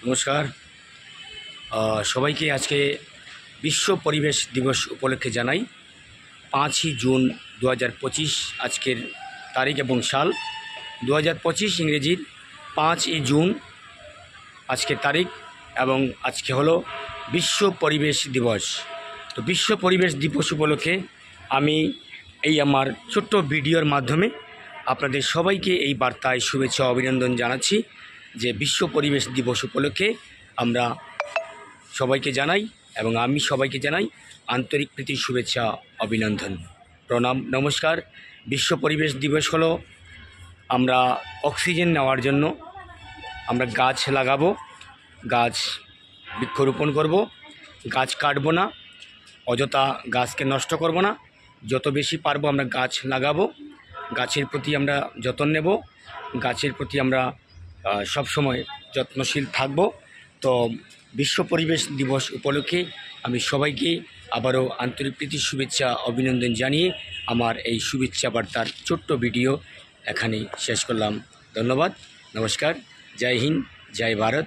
নমস্কার। সবাইকে আজকে বিশ্ব পরিবেশ দিবস উপলক্ষে জানাই 5ই জুন 2025 আজকের তারিখ এবং সাল 2025 ইংরেজির 5ই জুন আজকের তারিখ এবং আজকে হলো বিশ্ব পরিবেশ দিবস। তো বিশ্ব পরিবেশ দিবস উপলক্ষে আমি এই আমার ছোট্ট ভিডিওর মাধ্যমে আপনাদের সবাইকে এই বার্তায় শুভেচ্ছা অভিনন্দন জানাচ্ছি যে বিশ্ব পরিবেশ দিবস উপলক্ষে আমরা সবাইকে জানাই এবং আমি সবাইকে জানাই আন্তরিক প্রীতির শুভেচ্ছা অভিনন্দন প্রণাম নমস্কার। বিশ্ব পরিবেশ দিবস হলো আমরা অক্সিজেন নেওয়ার জন্য আমরা গাছ লাগাবো, গাছ বৃক্ষরোপণ করব, গাছ কাটবো না, অযথা গাছকে নষ্ট করব না, যত বেশি পারবো আমরা গাছ লাগাবো, গাছের প্রতি আমরা যত্ন নেব, গাছের প্রতি আমরা সব সময় যত্নশীল থাকব। তো বিশ্ব পরিবেশ দিবস উপলক্ষে আমি সবাইকে আবারও আন্তরিক প্রীতির শুভেচ্ছা অভিনন্দন জানিয়ে আমার এই শুভেচ্ছা বার্তার ছোট্ট ভিডিও এখানেই শেষ করলাম। ধন্যবাদ, নমস্কার, জয় হিন্দ, জয় ভারত।